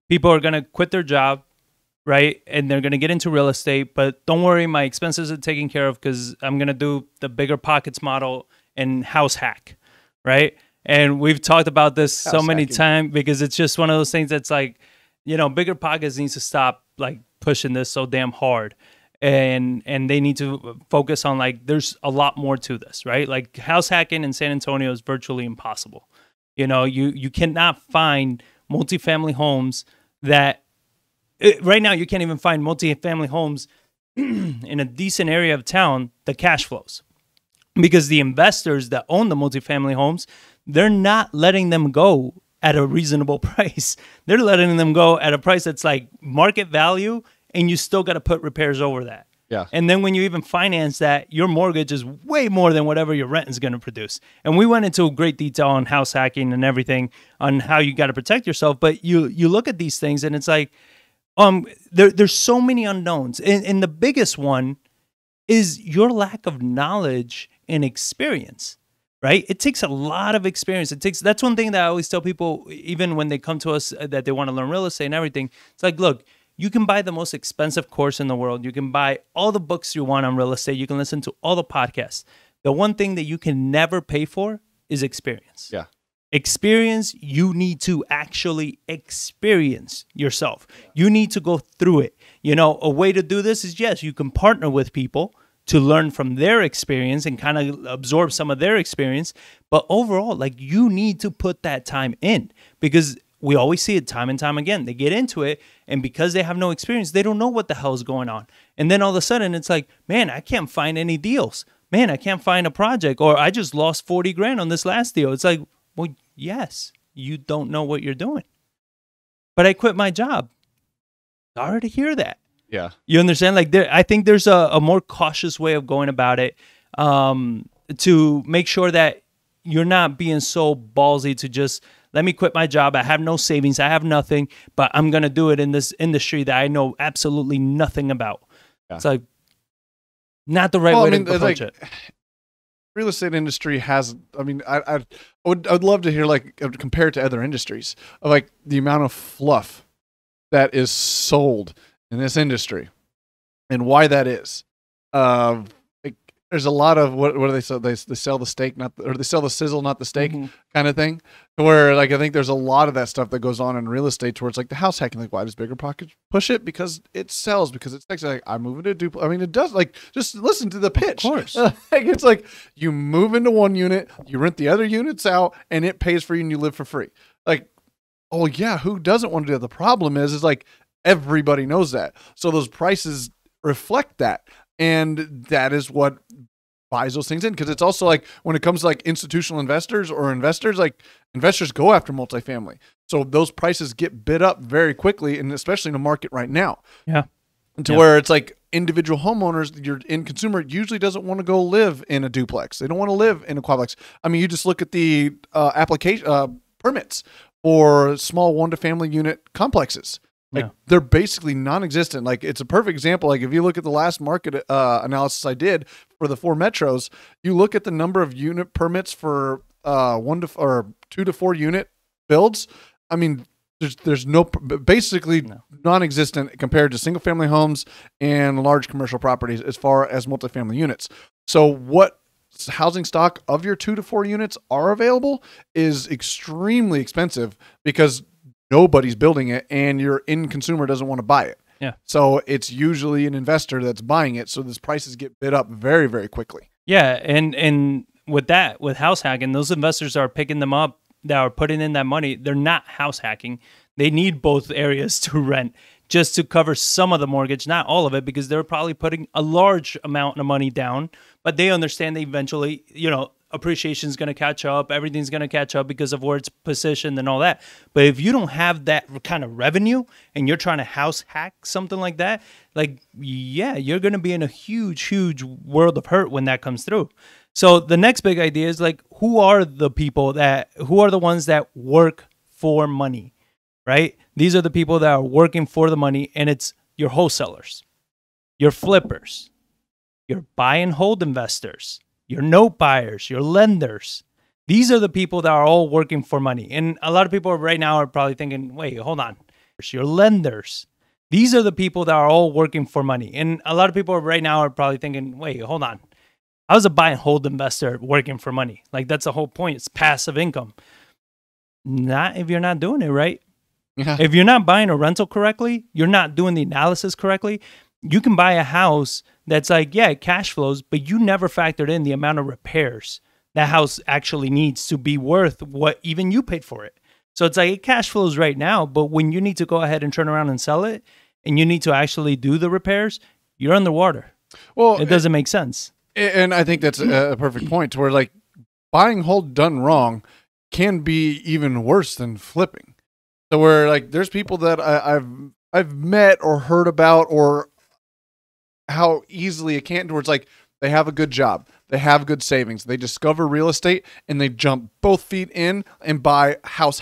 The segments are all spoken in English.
People are going to quit their job, right? And they're going to get into real estate, but don't worry, my expenses are taken care of because I'm going to do the bigger pockets model and house hack, right? And we've talked about this so many times because it's just one of those things that's like, you know, bigger pockets needs to stop like pushing this so damn hard. And they need to focus on like, there's a lot more to this, right? Like house hacking in San Antonio is virtually impossible. You know, you cannot find multifamily homes that right now you can't even find multifamily homes in a decent area of town that cash flows because the investors that own the multifamily homes, they're not letting them go at a reasonable price. They're letting them go at a price that's like market value, and you still got to put repairs over that. Yeah. And then when you even finance that, your mortgage is way more than whatever your rent is going to produce. And we went into great detail on house hacking and everything on how you got to protect yourself. But you look at these things and it's like, there's so many unknowns. And the biggest one is your lack of knowledge and experience. Right? It takes a lot of experience. That's one thing that I always tell people, even when they come to us that they want to learn real estate and everything. It's like, look, you can buy the most expensive course in the world. You can buy all the books you want on real estate. You can listen to all the podcasts. The one thing that you can never pay for is experience. Yeah. Experience, you need to actually experience yourself. You need to go through it. You know, a way to do this is, yes, you can partner with people to learn from their experience and kind of absorb some of their experience. But overall, like you need to put that time in because we always see it time and time again. They get into it, and because they have no experience, they don't know what the hell is going on. And then all of a sudden, it's like, man, I can't find any deals. Man, I can't find a project, or I just lost 40 grand on this last deal. It's like, well, yes, you don't know what you're doing. But I quit my job. Sorry to hear that. Yeah. You understand? Like, I think there's a more cautious way of going about it to make sure that you're not being so ballsy to just, let me quit my job. I have no savings. I have nothing, but I'm going to do it in this industry that I know absolutely nothing about. Yeah. It's like not the right way to approach it. Real estate industry has, I mean, I would love to hear, like, compared to other industries, of like the amount of fluff that is sold in this industry and why that is. There's a lot of what do they sell? They sell the steak, or they sell the sizzle, not the steak, kind of thing. Where like I think there's a lot of that stuff that goes on in real estate towards like the house hacking. Like, why does bigger pockets push it? Because it sells. Because it's like I'm moving to a duplex. I mean, it does. Like, just listen to the pitch. Of course, like, it's like you move into one unit, you rent the other units out, and it pays for you, and you live for free. Like, oh yeah, who doesn't want to do that? The problem is like everybody knows that, so those prices reflect that. And that is what buys those things in. Because it's also like when it comes to like institutional investors or investors, like investors go after multifamily. So those prices get bid up very quickly, and especially in the market right now. Yeah. To where it's like individual homeowners, your end consumer usually doesn't want to go live in a duplex. They don't want to live in a quadplex. I mean, you just look at the application permits for small one-to-family unit complexes. Like they're basically non-existent. Like it's a perfect example. Like if you look at the last market analysis I did for the 4 metros, you look at the number of unit permits for 2 to 4 unit builds. I mean, there's basically non-existent compared to single family homes and large commercial properties as far as multifamily units. So what housing stock of your 2 to 4 units are available is extremely expensive because nobody's building it, and your end consumer doesn't want to buy it. Yeah. So it's usually an investor that's buying it. So these prices get bid up very, very quickly. Yeah, and with that, with house hacking, those investors are picking them up that are putting in that money. They're not house hacking. They need both areas to rent just to cover some of the mortgage, not all of it, because they're probably putting a large amount of money down. But they understand that eventually, you know, appreciation is going to catch up. Everything's going to catch up because of where it's positioned and all that. But if you don't have that kind of revenue and you're trying to house hack something like that, like, yeah, you're going to be in a huge, huge world of hurt when that comes through. So the next big idea is like, who are the ones that work for money, right? These are the people that are working for the money, and it's your wholesalers, your flippers, your buy and hold investors, your note buyers, your lenders. These are the people that are all working for money. And a lot of people right now are probably thinking, wait, hold on. your lenders. These are the people that are all working for money. And a lot of people right now are probably thinking, wait, hold on. How's a buy and hold investor working for money? Like, that's the whole point. It's passive income. Not if you're not doing it right. Yeah. If you're not buying a rental correctly, you're not doing the analysis correctly. You can buy a house that's like, yeah, it cash flows, but you never factored in the amount of repairs that house actually needs to be worth what even you paid for it. So it's like it cash flows right now, but when you need to go ahead and turn around and sell it, and you need to actually do the repairs, you're underwater. Well, it doesn't make sense. And I think that's a perfect point to where, like, buying hold done wrong can be even worse than flipping. So where, like, there's people that I've met or heard about, or how easily it can, towards like they have a good job, they have good savings, they discover real estate, and they jump both feet in and buy house,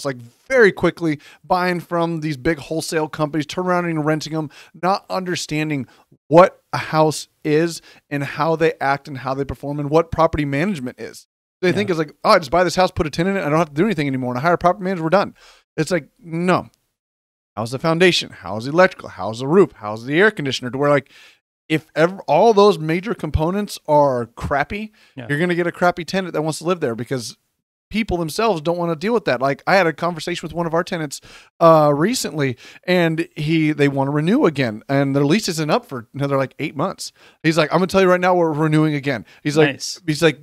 like very quickly, buying from these big wholesale companies, turn around and renting them, not understanding what a house is and how they act and how they perform and what property management is. They think it's like, oh, I just buy this house, put a tenant in it, I don't have to do anything anymore, and I hire a property manager, we're done. It's like, no. How's the foundation? How's the electrical? How's the roof? How's the air conditioner? To where, like, if ever all those major components are crappy, you're going to get a crappy tenant that wants to live there, because people themselves don't want to deal with that. Like, I had a conversation with one of our tenants recently, and they want to renew again, and their lease isn't up for another like 8 months. He's like, I'm going to tell you right now, we're renewing again. He's like,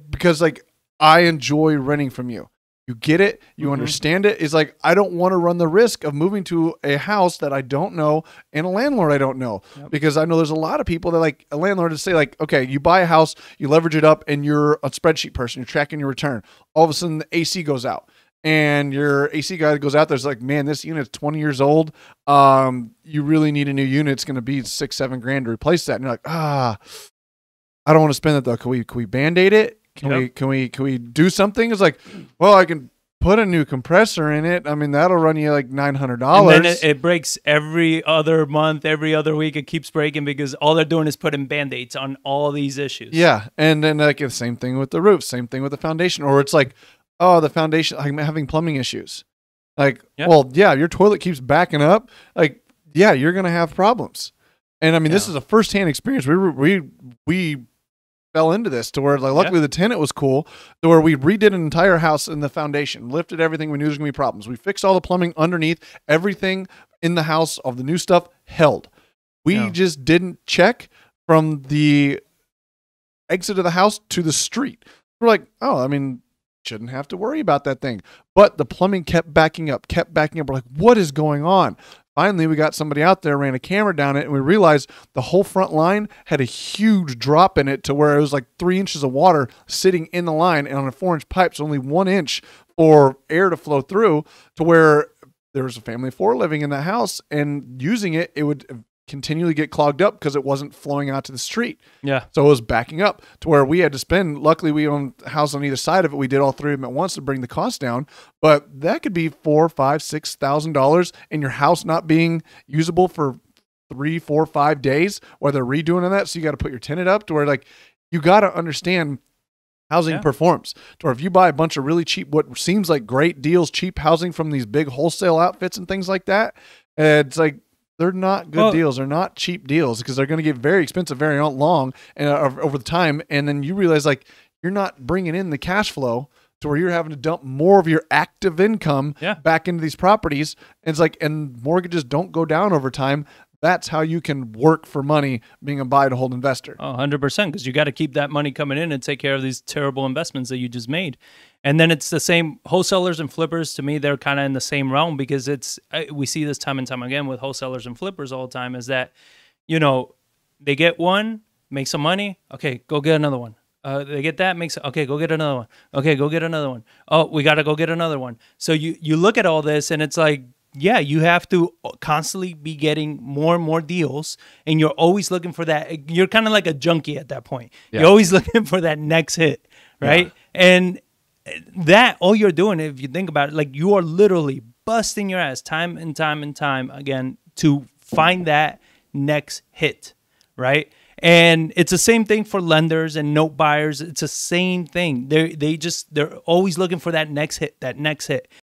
because like, I enjoy renting from you. You get it. You understand it. It's like, I don't want to run the risk of moving to a house that I don't know and a landlord I don't know, because I know there's a lot of people that, like, a landlord to say, like, okay, you buy a house, you leverage it up, and you're a spreadsheet person, you're tracking your return. All of a sudden the AC goes out, and your AC guy goes out there's like, man, this unit's 20 years old. You really need a new unit. It's going to be $6-7 grand to replace that. And you're like, I don't want to spend it though. Can we Band-Aid it? Can we do something? It's like, well, I can put a new compressor in it. I mean, that'll run you like $900. And then it breaks every other month, every other week. It keeps breaking because all they're doing is putting Band-Aids on all these issues. Yeah. And then like the same thing with the roof, same thing with the foundation. Or it's like, oh, the foundation, I'm having plumbing issues. Like, well, yeah, your toilet keeps backing up. Like, yeah, you're going to have problems. And I mean, this is a firsthand experience. We fell into this to where, like, luckily the tenant was cool, to where we redid an entire house in the foundation, lifted everything. We knew there was gonna be problems. We fixed all the plumbing underneath, everything in the house of the new stuff held. We just didn't check from the exit of the house to the street. We're like, oh, I mean, shouldn't have to worry about that thing. But the plumbing kept backing up. We're like, what is going on? Finally, we got somebody out there, ran a camera down it, and we realized the whole front line had a huge drop in it, to where it was like 3 inches of water sitting in the line, and on a 4-inch pipe, so only 1 inch for air to flow through, to where there was a family of 4 living in the house, and using it, it would continually get clogged up because it wasn't flowing out to the street. Yeah. So it was backing up, to where we had to spend, luckily we owned a house on either side of it. We did all 3 of them at once to bring the cost down, but that could be $4,000, $5,000, $6,000 in your house not being usable for 3, 4, 5 days while they're redoing that. So you got to put your tenant up, to where, like, you got to understand housing performs. To where if you buy a bunch of really cheap, what seems like great deals, cheap housing from these big wholesale outfits and things like that, it's like, they're not good deals. They're not cheap deals, because they're going to get very expensive, very long, and over the time. And then you realize, like, you're not bringing in the cash flow, to where you're having to dump more of your active income back into these properties. And it's like, and mortgages don't go down over time. That's how you can work for money, being a buy to hold investor. 100%, because you got to keep that money coming in and take care of these terrible investments that you just made. And then it's the same, wholesalers and flippers, to me, they're kind of in the same realm, because we see this time and time again with wholesalers and flippers all the time, is that, you know, they get one, make some money, okay, go get another one. They get that, okay, go get another one. Okay, go get another one. Oh, we got to go get another one. So you look at all this, and it's like, yeah, you have to constantly be getting more and more deals, and you're always looking for that. You're kind of like a junkie at that point. You're always looking for that next hit, right? And that, all you're doing, if you think about it, like, you are literally busting your ass time and time and time again to find that next hit, right? And it's the same thing for lenders and note buyers. It's the same thing. They're always looking for that next hit, that next hit.